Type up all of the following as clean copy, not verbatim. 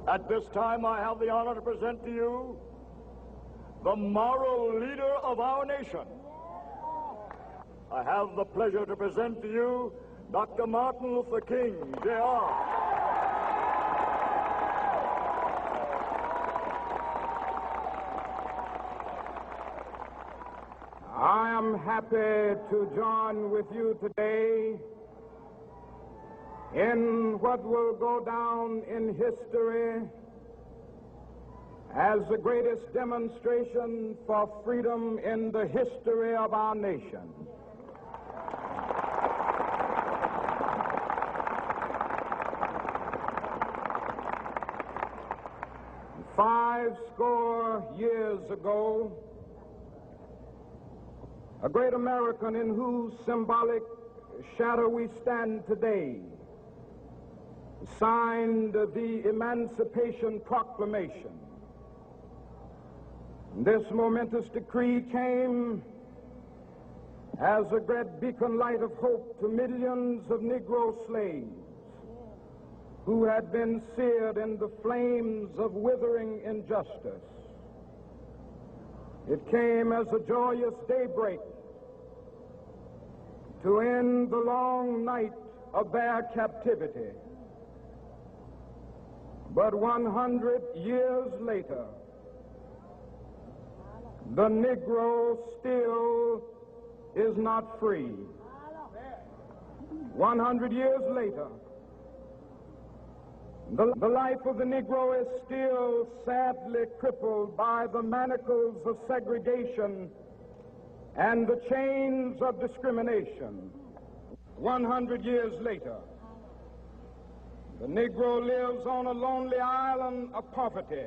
At this time, I have the honor to present to you the moral leader of our nation. I have the pleasure to present to you Dr. Martin Luther King, Jr. I am happy to join with you today in what will go down in history as the greatest demonstration for freedom in the history of our nation. Five score years ago, a great American in whose symbolic shadow we stand today signed the Emancipation Proclamation. This momentous decree came as a great beacon light of hope to millions of Negro slaves who had been seared in the flames of withering injustice. It came as a joyous daybreak to end the long night of their captivity. But 100 years later, the Negro still is not free. 100 years later, the life of the Negro is still sadly crippled by the manacles of segregation and the chains of discrimination. 100 years later, the Negro lives on a lonely island of poverty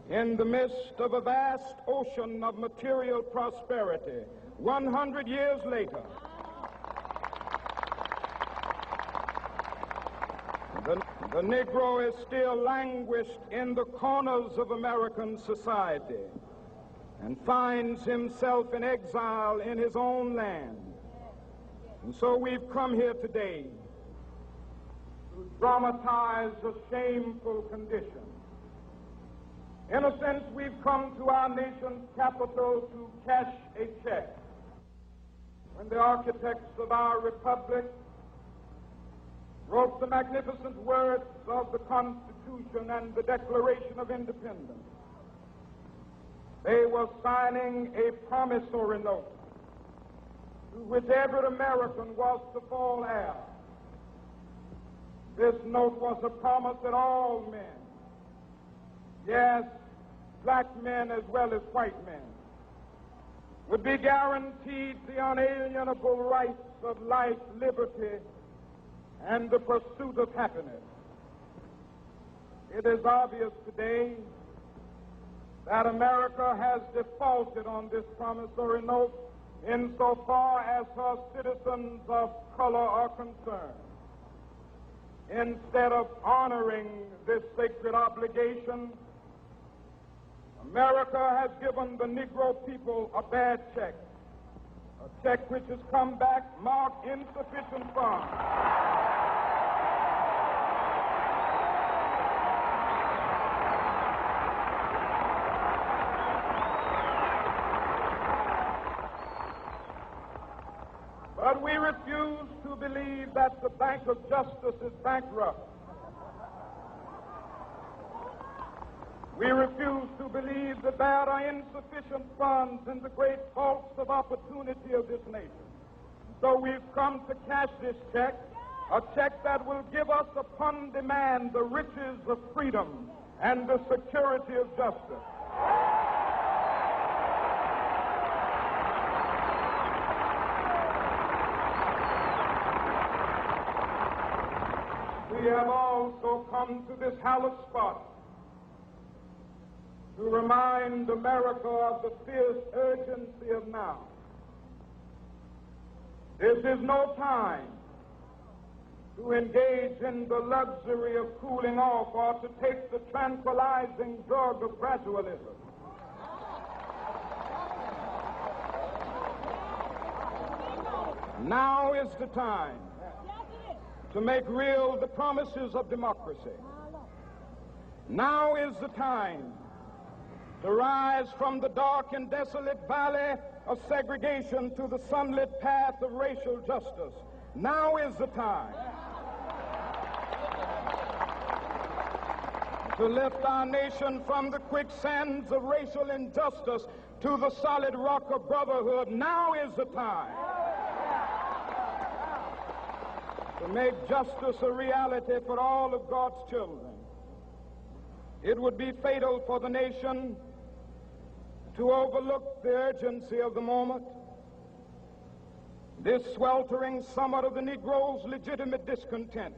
in the midst of a vast ocean of material prosperity. 100 years later, the Negro is still languished in the corners of American society and finds himself in exile in his own land. And so we've come here today to dramatize a shameful condition. In a sense, we've come to our nation's capital to cash a check. When the architects of our republic wrote the magnificent words of the Constitution and the Declaration of Independence, they were signing a promissory note to which every American was to fall heir. This note was a promise that all men, yes, black men as well as white men, would be guaranteed the unalienable rights of life, liberty, and the pursuit of happiness. It is obvious today that America has defaulted on this promissory note insofar as her citizens of color are concerned. Instead of honoring this sacred obligation, America has given the Negro people a bad check, a check which has come back marked insufficient funds. But we refuse to believe that the Bank of Justice is bankrupt. We refuse to believe that there are insufficient funds in the great vaults of opportunity of this nation. So we've come to cash this check, a check that will give us upon demand the riches of freedom and the security of justice. We have also come to this hallowed spot to remind America of the fierce urgency of now. This is no time to engage in the luxury of cooling off or to take the tranquilizing drug of gradualism. Now is the time to make real the promises of democracy. Now is the time to rise from the dark and desolate valley of segregation to the sunlit path of racial justice. Now is the time to lift our nation from the quicksands of racial injustice to the solid rock of brotherhood. Now is the time to make justice a reality for all of God's children. It would be fatal for the nation to overlook the urgency of the moment. This sweltering summit of the Negro's legitimate discontent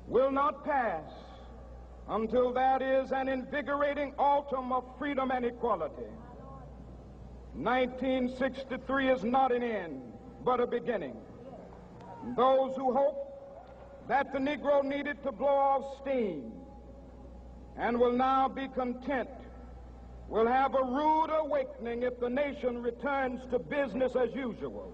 will not pass until that is an invigorating autumn of freedom and equality. 1963 is not an end, but a beginning. Those who hope that the Negro needed to blow off steam and will now be content will have a rude awakening if the nation returns to business as usual.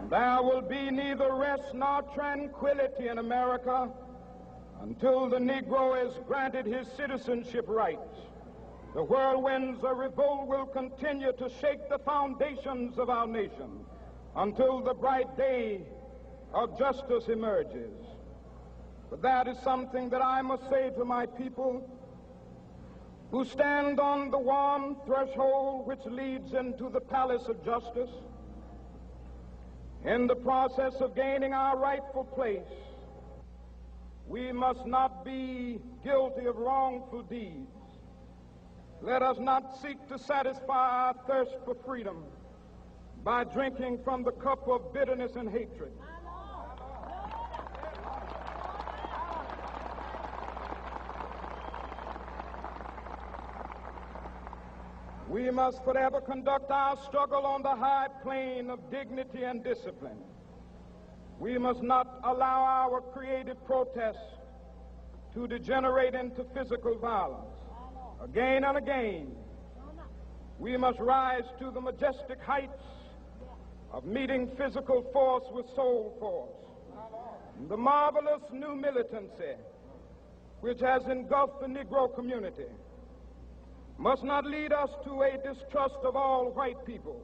There will be neither rest nor tranquility in America until the Negro is granted his citizenship rights. The whirlwinds of revolt will continue to shake the foundations of our nation until the bright day of justice emerges. But that is something that I must say to my people who stand on the warm threshold which leads into the palace of justice. In the process of gaining our rightful place, we must not be guilty of wrongful deeds. Let us not seek to satisfy our thirst for freedom by drinking from the cup of bitterness and hatred. We must forever conduct our struggle on the high plane of dignity and discipline. We must not allow our creative protests to degenerate into physical violence. Again and again, we must rise to the majestic heights of meeting physical force with soul force. The marvelous new militancy which has engulfed the Negro community must not lead us to a distrust of all white people.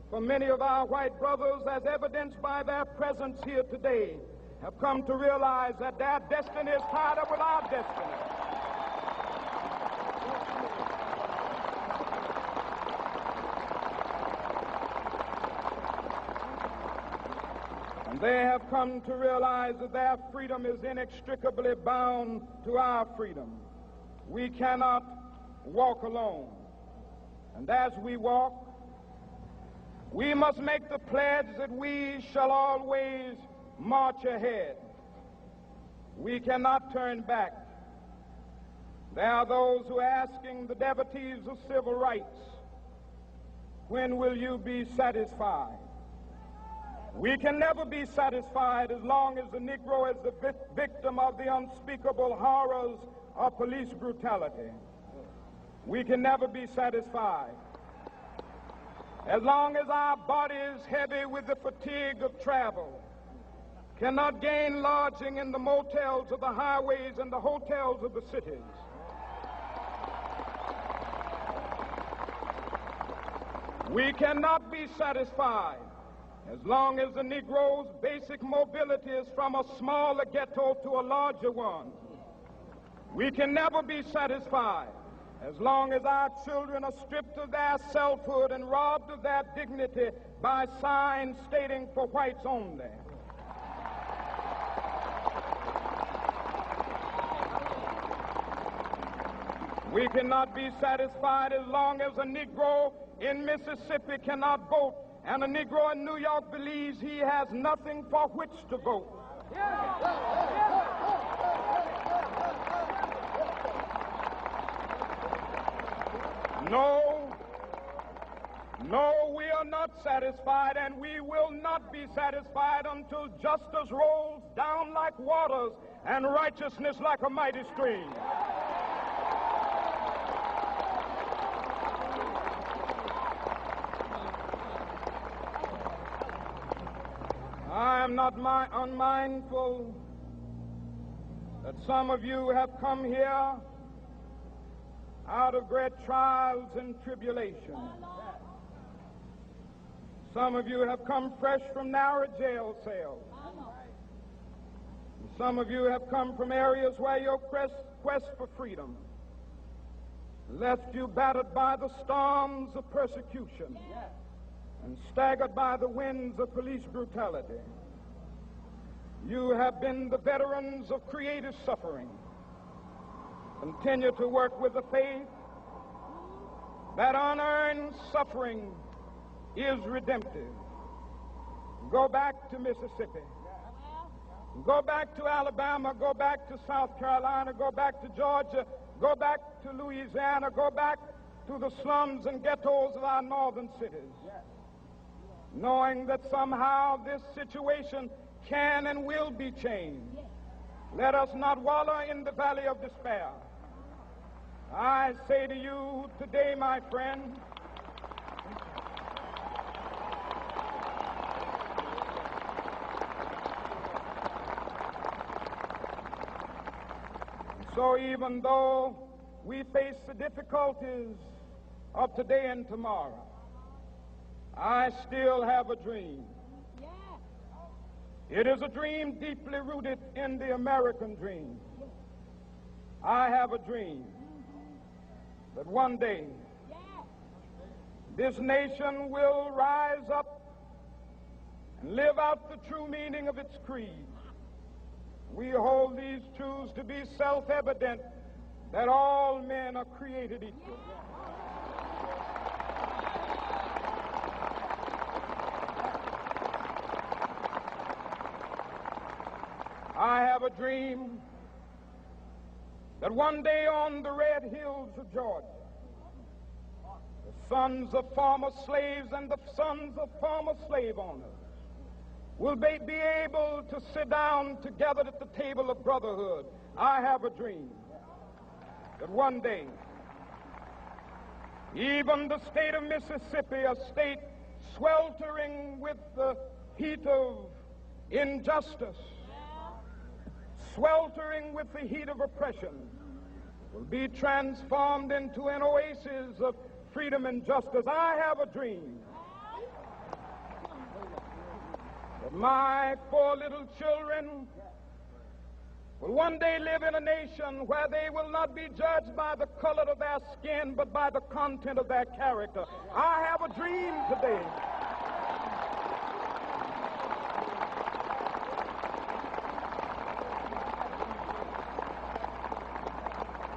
For many of our white brothers, as evidenced by their presence here today, have come to realize that their destiny is tied up with our destiny. And they have come to realize that their freedom is inextricably bound to our freedom. We cannot walk alone. And as we walk, we must make the pledge that we shall always march ahead. We cannot turn back. There are those who are asking the devotees of civil rights, when will you be satisfied? We can never be satisfied as long as the Negro is the victim of the unspeakable horrors of police brutality. We can never be satisfied as long as our bodies, heavy with the fatigue of travel, cannot gain lodging in the motels of the highways and the hotels of the cities. We cannot be satisfied as long as the Negro's basic mobility is from a smaller ghetto to a larger one. We can never be satisfied as long as our children are stripped of their selfhood and robbed of their dignity by signs stating for whites only. We cannot be satisfied as long as a Negro in Mississippi cannot vote and a Negro in New York believes he has nothing for which to vote. No, we are not satisfied, and we will not be satisfied until justice rolls down like waters and righteousness like a mighty stream. not unmindful that some of you have come here out of great trials and tribulations. Some of you have come fresh from narrow jail cells. Some of you have come from areas where your quest for freedom left you battered by the storms of persecution and staggered by the winds of police brutality. You have been the veterans of creative suffering. Continue to work with the faith that unearned suffering is redemptive. Go back to Mississippi. Go back to Alabama. Go back to South Carolina. Go back to Georgia. Go back to Louisiana. Go back to the slums and ghettos of our northern cities. Knowing that somehow this situation can and will be changed. Let us not wallow in the valley of despair. I say to you today, my friend, so even though we face the difficulties of today and tomorrow, I still have a dream. It is a dream deeply rooted in the American dream. I have a dream that one day this nation will rise up and live out the true meaning of its creed. We hold these truths to be self-evident, that all men are created equal. I have a dream that one day on the red hills of Georgia, the sons of former slaves and the sons of former slave owners will be able to sit down together at the table of brotherhood. I have a dream that one day, even the state of Mississippi, a state sweltering with the heat of injustice, sweltering with the heat of oppression, will be transformed into an oasis of freedom and justice. I have a dream that my 4 little children will one day live in a nation where they will not be judged by the color of their skin, but by the content of their character. I have a dream today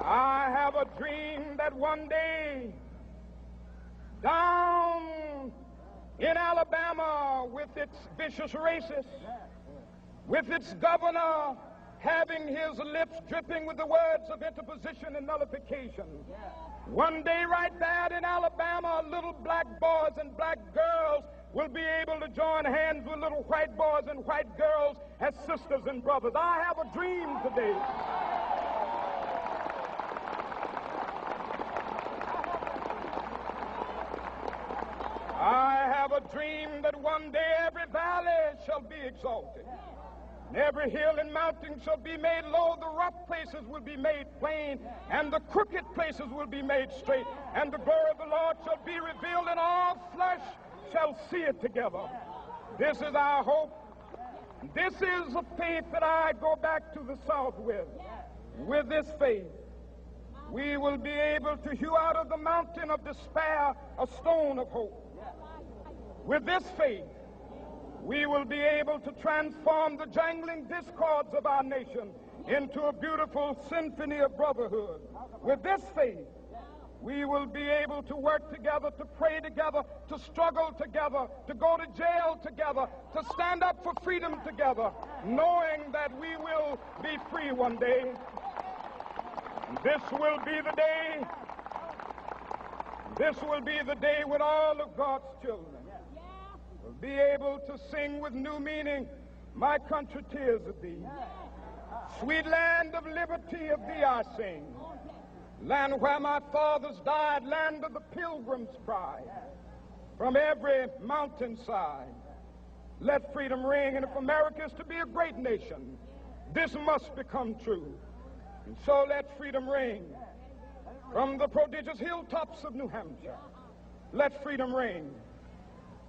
I have a dream that one day down in Alabama, with its vicious racists, with its governor having his lips dripping with the words of interposition and nullification, one day right there in Alabama, little black boys and black girls will be able to join hands with little white boys and white girls as sisters and brothers. I have a dream today that one day every valley shall be exalted, and every hill and mountain shall be made low. The rough places will be made plain, and the crooked places will be made straight, and the glory of the Lord shall be revealed, and all flesh shall see it together. This is our hope. This is the faith that I go back to the South with. With this faith, we will be able to hew out of the mountain of despair a stone of hope. With this faith, we will be able to transform the jangling discords of our nation into a beautiful symphony of brotherhood. With this faith, we will be able to work together, to pray together, to struggle together, to go to jail together, to stand up for freedom together, knowing that we will be free one day. This will be the day. This will be the day when all of God's children will be able to sing with new meaning, my country, tears of thee. Sweet land of liberty, of thee I sing. Land where my fathers died, land of the pilgrim's pride. From every mountainside, Let freedom ring, and if America is to be a great nation, this must become true. And so let freedom ring from the prodigious hilltops of New Hampshire. Let freedom ring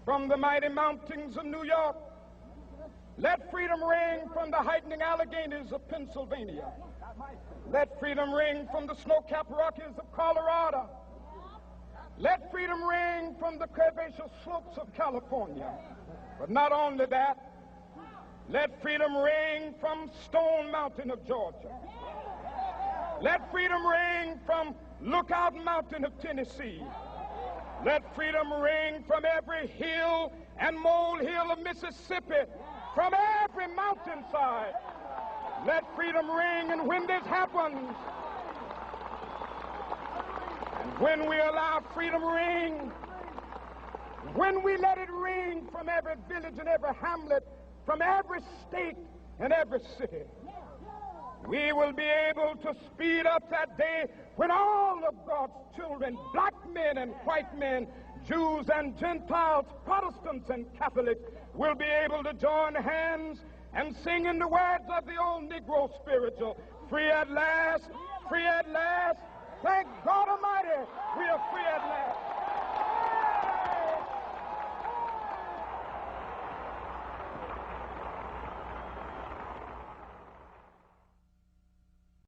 from the mighty mountains of New York. Let freedom ring from the heightening Alleghenies of Pennsylvania. Let freedom ring from the snow-capped Rockies of Colorado. Let freedom ring from the curvaceous slopes of California. But not only that, let freedom ring from Stone Mountain of Georgia. Let freedom ring from Lookout Mountain of Tennessee. Let freedom ring from every hill and molehill of Mississippi, from every mountainside. Let freedom ring, and when this happens, and when we allow freedom ring, when we let it ring from every village and every hamlet, from every state and every city, we will be able to speed up that day when all of God's children, black men and white men, Jews and Gentiles, Protestants and Catholics, will be able to join hands and sing in the words of the old Negro spiritual, free at last, thank God Almighty, we are free at last.